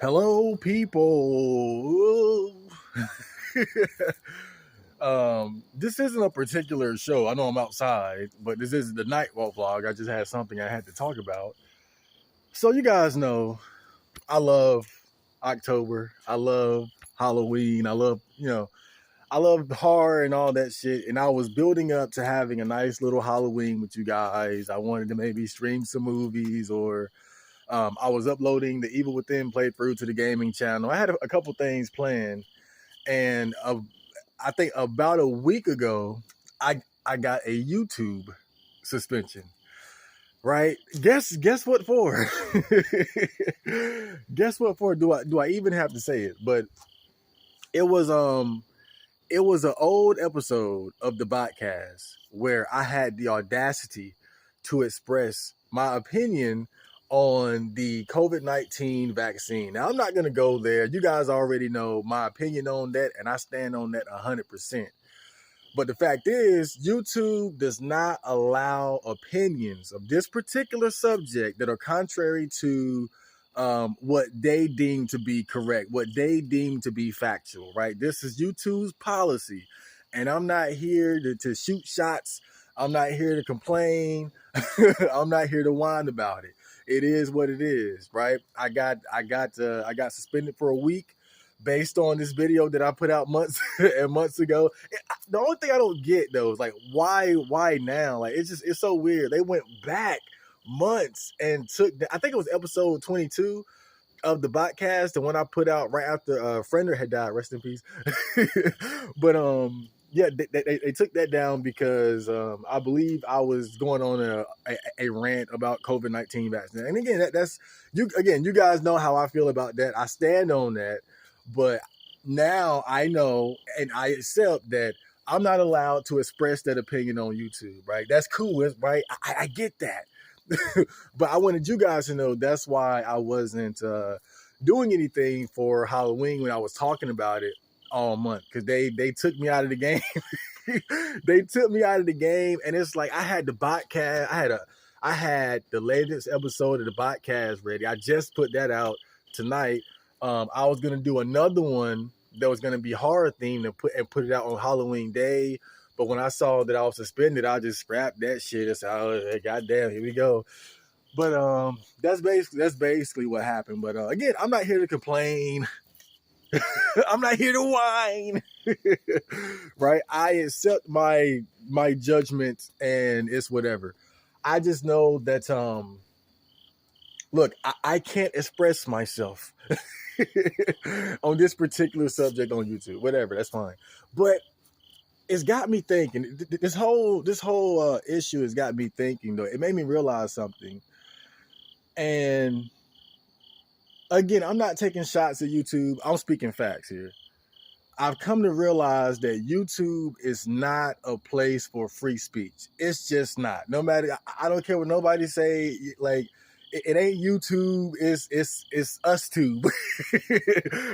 Hello, people. This isn't a particular show. I know I'm outside, but this is the night walk vlog. I just had something I had to talk about. So you guys know I love October. I love Halloween. I love horror and all that shit. And I was building up to having a nice little Halloween with you guys. I wanted to maybe stream some movies or I was uploading the Evil Within playthrough to the gaming channel. I had a couple things planned, and I think about a week ago, I got a YouTube suspension. Right? Guess what for? Guess what for? Do I even have to say it? But it was um it was an old episode of the podcast where I had the audacity to express my opinion on the COVID-19 vaccine. Now, I'm not going to go there. You guys already know my opinion on that, and I stand on that 100%. But the fact is, YouTube does not allow opinions of this particular subject that are contrary to what they deem to be correct, what they deem to be factual, right? This is YouTube's policy. And I'm not here to shoot shots. I'm not here to complain. I'm not here to whine about it. It is what it is, right? I got suspended for a week based on this video that I put out months and months ago. The only thing I don't get though is like why now? Like it's so weird. They went back months and I think it was episode 22 of the podcast, the one I put out right after Friender had died, rest in peace. But yeah, they took that down because I believe I was going on a rant about COVID-19 vaccine. And again, that's you. Again, you guys know how I feel about that. I stand on that, but now I know and I accept that I'm not allowed to express that opinion on YouTube. Right? That's cool, right? I get that. But I wanted you guys to know that's why I wasn't doing anything for Halloween when I was talking about it all month, because they took me out of the game. They took me out of the game, and it's like I had the podcast. I had the latest episode of the podcast ready. I just put that out tonight. I was gonna do another one that was gonna be horror themed and put it out on Halloween Day. But when I saw that I was suspended, I just scrapped that shit. I said, "Oh, goddamn, here we go." But that's basically what happened. But again, I'm not here to complain. I'm not here to whine. Right? I accept my judgment, and it's whatever. I just know that look, I can't express myself on this particular subject on YouTube. Whatever, that's fine. But it's got me thinking. This whole issue has got me thinking. Though it made me realize something. And again, I'm not taking shots at YouTube. I'm speaking facts here. I've come to realize that YouTube is not a place for free speech. It's just not. No matter, I don't care what nobody say. Like, it ain't YouTube. It's us tube,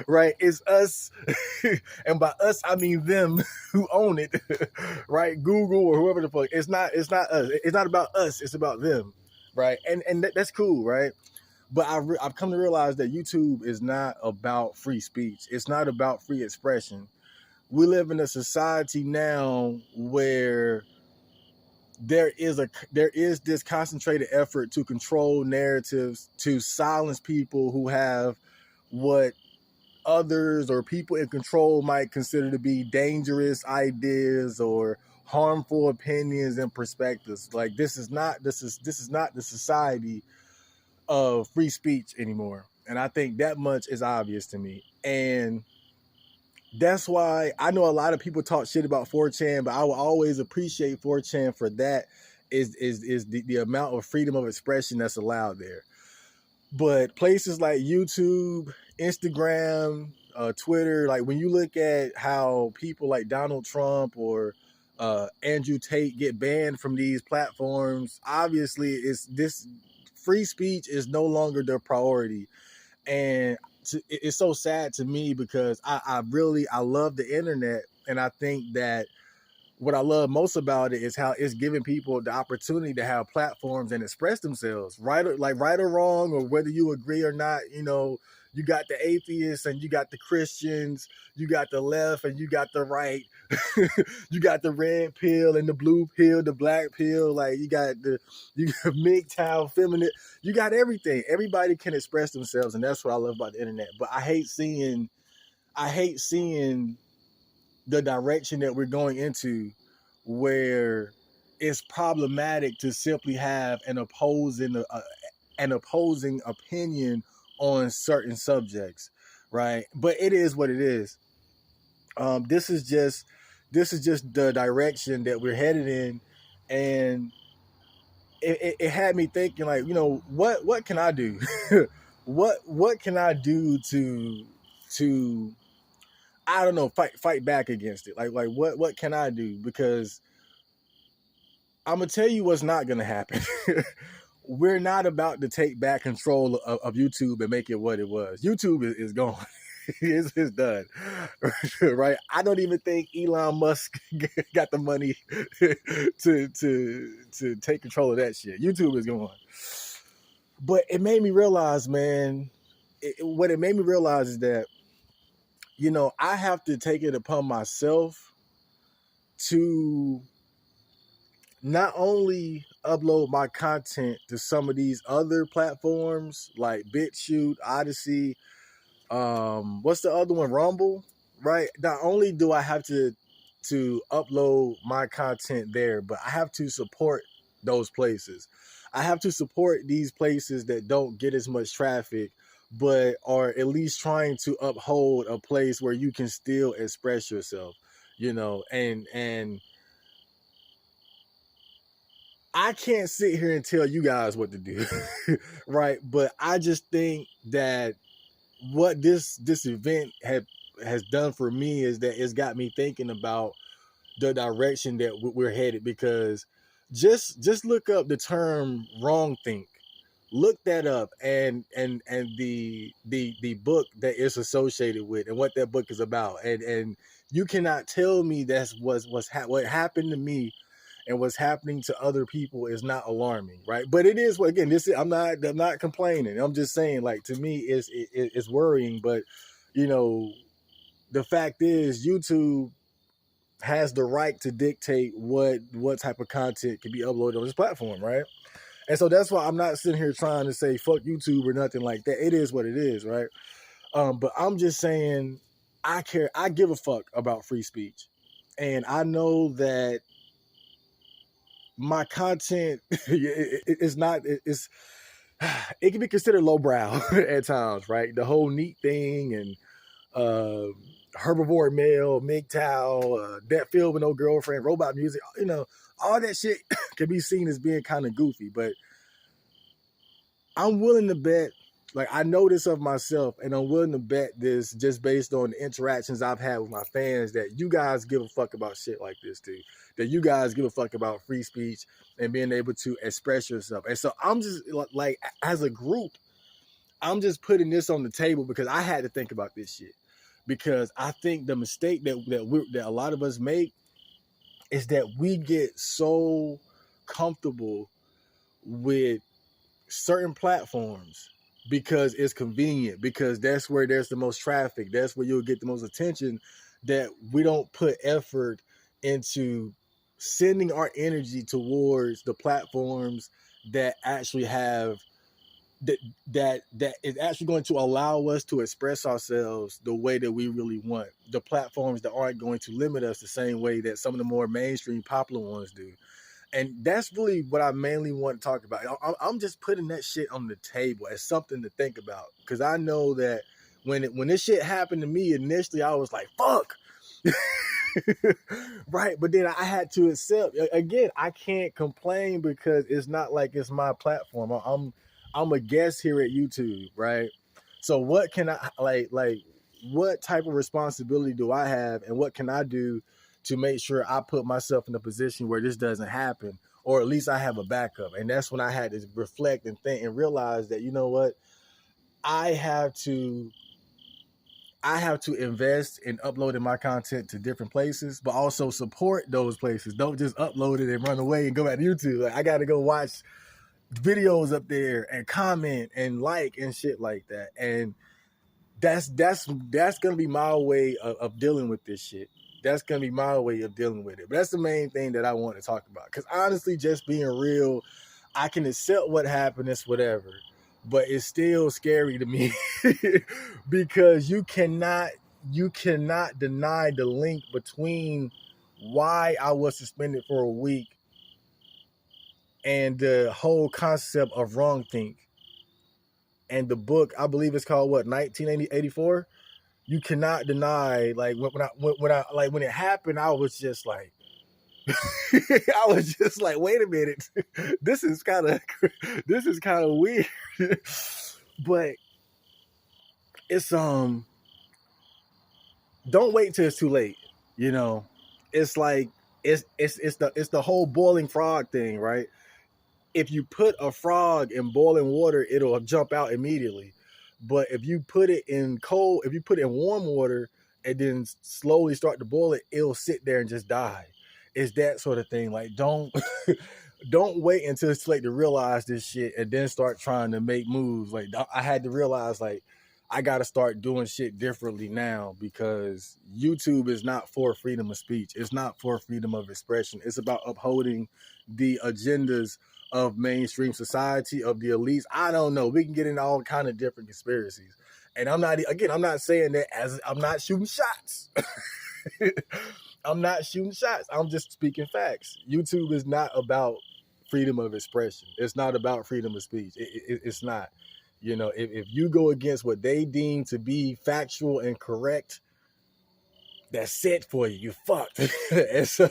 right? It's us, and by us I mean them who own it, right? Google or whoever the fuck. It's not us. It's not about us. It's about them, right? And that's cool, right? But I've come to realize that YouTube is not about free speech. It's not about free expression. We live in a society now where there is this concentrated effort to control narratives, to silence people who have what others or people in control might consider to be dangerous ideas or harmful opinions and perspectives. Like this is not the society of free speech anymore. And I think that much is obvious to me. And that's why I know a lot of people talk shit about 4chan, but I will always appreciate 4chan for that is the amount of freedom of expression that's allowed there. But places like YouTube, Instagram, Twitter, like when you look at how people like Donald Trump or Andrew Tate get banned from these platforms, obviously it's this free speech is no longer their priority. And it's so sad to me because I love the internet, and I think that what I love most about it is how it's giving people the opportunity to have platforms and express themselves, right or wrong, or whether you agree or not, You got the atheists and you got the Christians, you got the left and you got the right, you got the red pill and the blue pill, the black pill, like you got MGTOW, feminine, you got everything. Everybody can express themselves, and that's what I love about the internet. But I hate seeing the direction that we're going into, where it's problematic to simply have an opposing opinion on certain subjects, right? But it is what it is. This is just the direction that we're headed in, and it had me thinking, like, what can I do? what can I do to I don't know, fight back against it? Like what can I do? Because I'm gonna tell you what's not gonna happen. We're not about to take back control of YouTube and make it what it was. YouTube is gone. It's done. Right? I don't even think Elon Musk got the money to take control of that shit. YouTube is gone. But it made me realize, man, what it made me realize is that, I have to take it upon myself to not only upload my content to some of these other platforms like BitChute, Odyssey, what's the other one, Rumble, right? Not only do I have to upload my content there, but I have to support those places. I have to support these places that don't get as much traffic, but are at least trying to uphold a place where you can still express yourself, and I can't sit here and tell you guys what to do, right? But I just think that what this event has done for me is that it's got me thinking about the direction that we're headed. Because just look up the term wrong think, look that up, and the book that it's associated with and what that book is about, and you cannot tell me that's what happened to me and what's happening to other people is not alarming, right? But it is, again, I'm not complaining. I'm just saying, like, to me, it's worrying. But the fact is, YouTube has the right to dictate what type of content can be uploaded on this platform, right? And so that's why I'm not sitting here trying to say fuck YouTube or nothing like that. It is what it is, right? But I'm just saying, I give a fuck about free speech, and I know that my content is not, it can be considered lowbrow at times, right? The whole neat thing, and herbivore male, MGTOW, that feel with no girlfriend, robot music, all that shit can be seen as being kind of goofy. But I'm willing to bet, like, I know this of myself, and I'm willing to bet this just based on the interactions I've had with my fans, that you guys give a fuck about shit like this too. That you guys give a fuck about free speech and being able to express yourself. And so I'm just, like, as a group, I'm just putting this on the table because I had to think about this shit. Because I think the mistake that a lot of us make is that we get so comfortable with certain platforms because it's convenient, because that's where there's the most traffic, that's where you'll get the most attention, that we don't put effort into sending our energy towards the platforms that actually have that is actually going to allow us to express ourselves the way that we really want. The platforms that aren't going to limit us the same way that some of the more mainstream popular ones do. And that's really what I mainly want to talk about. I'm just putting that shit on the table as something to think about, because I know that when this shit happened to me initially, I was like, fuck. Right? But then I had to accept, again, I can't complain because it's not like it's my platform. I'm a guest here at YouTube, right? So what can I, like what type of responsibility do I have, and what can I do to make sure I put myself in a position where this doesn't happen, or at least I have a backup? And that's when I had to reflect and think and realize that, you know what, I have to invest in uploading my content to different places, but also support those places. Don't just upload it and run away and go back to YouTube. Like, I got to go watch videos up there and comment and like and shit like that. And that's gonna be my way of dealing with this shit. That's gonna be my way of dealing with it. But that's the main thing that I want to talk about. Because honestly, just being real, I can accept what happened, it's whatever, but it's still scary to me because you cannot deny the link between why I was suspended for a week and the whole concept of wrongthink. And the book, I believe it's called what, 1984. You cannot deny, like when it happened, I was just like, I was just like, wait a minute, this is kind of weird, but it's don't wait till it's too late. You know, it's like it's the whole boiling frog thing, right? If you put a frog in boiling water, it'll jump out immediately. But if you put it in warm water and then slowly start to boil it, it'll sit there and just die. It's that sort of thing. Like don't wait until it's too late to realize this shit and then start trying to make moves. Like I had to realize, like, I got to start doing shit differently now because YouTube is not for freedom of speech. It's not for freedom of expression. It's about upholding the agendas of mainstream society, of the elites. I don't know. We can get into all kind of different conspiracies. And I'm not saying that as I'm not shooting shots. I'm not shooting shots. I'm just speaking facts. YouTube is not about freedom of expression. It's not about freedom of speech. It's not. You know, if you go against what they deem to be factual and correct, that's it for you. You're fucked. And so,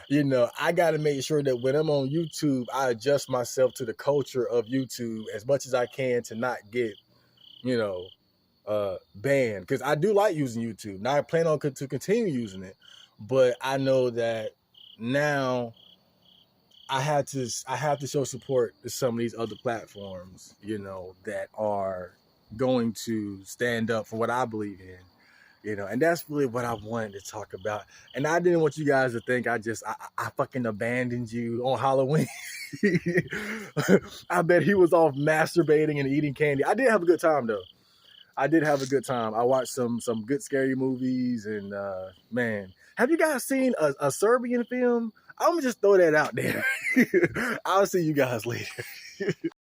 you know, I got to make sure that when I'm on YouTube, I adjust myself to the culture of YouTube as much as I can to not get, you know, banned. Because I do like using YouTube. Now I plan on to continue using it. But I know that now I have to show support to some of these other platforms, you know, that are going to stand up for what I believe in, you know, and that's really what I wanted to talk about. And I didn't want you guys to think I fucking abandoned you on Halloween. I bet he was off masturbating and eating candy. I did have a good time though. I did have a good time. I watched some good scary movies, and man, have you guys seen a Serbian film? I'm gonna just throw that out there. I'll see you guys later.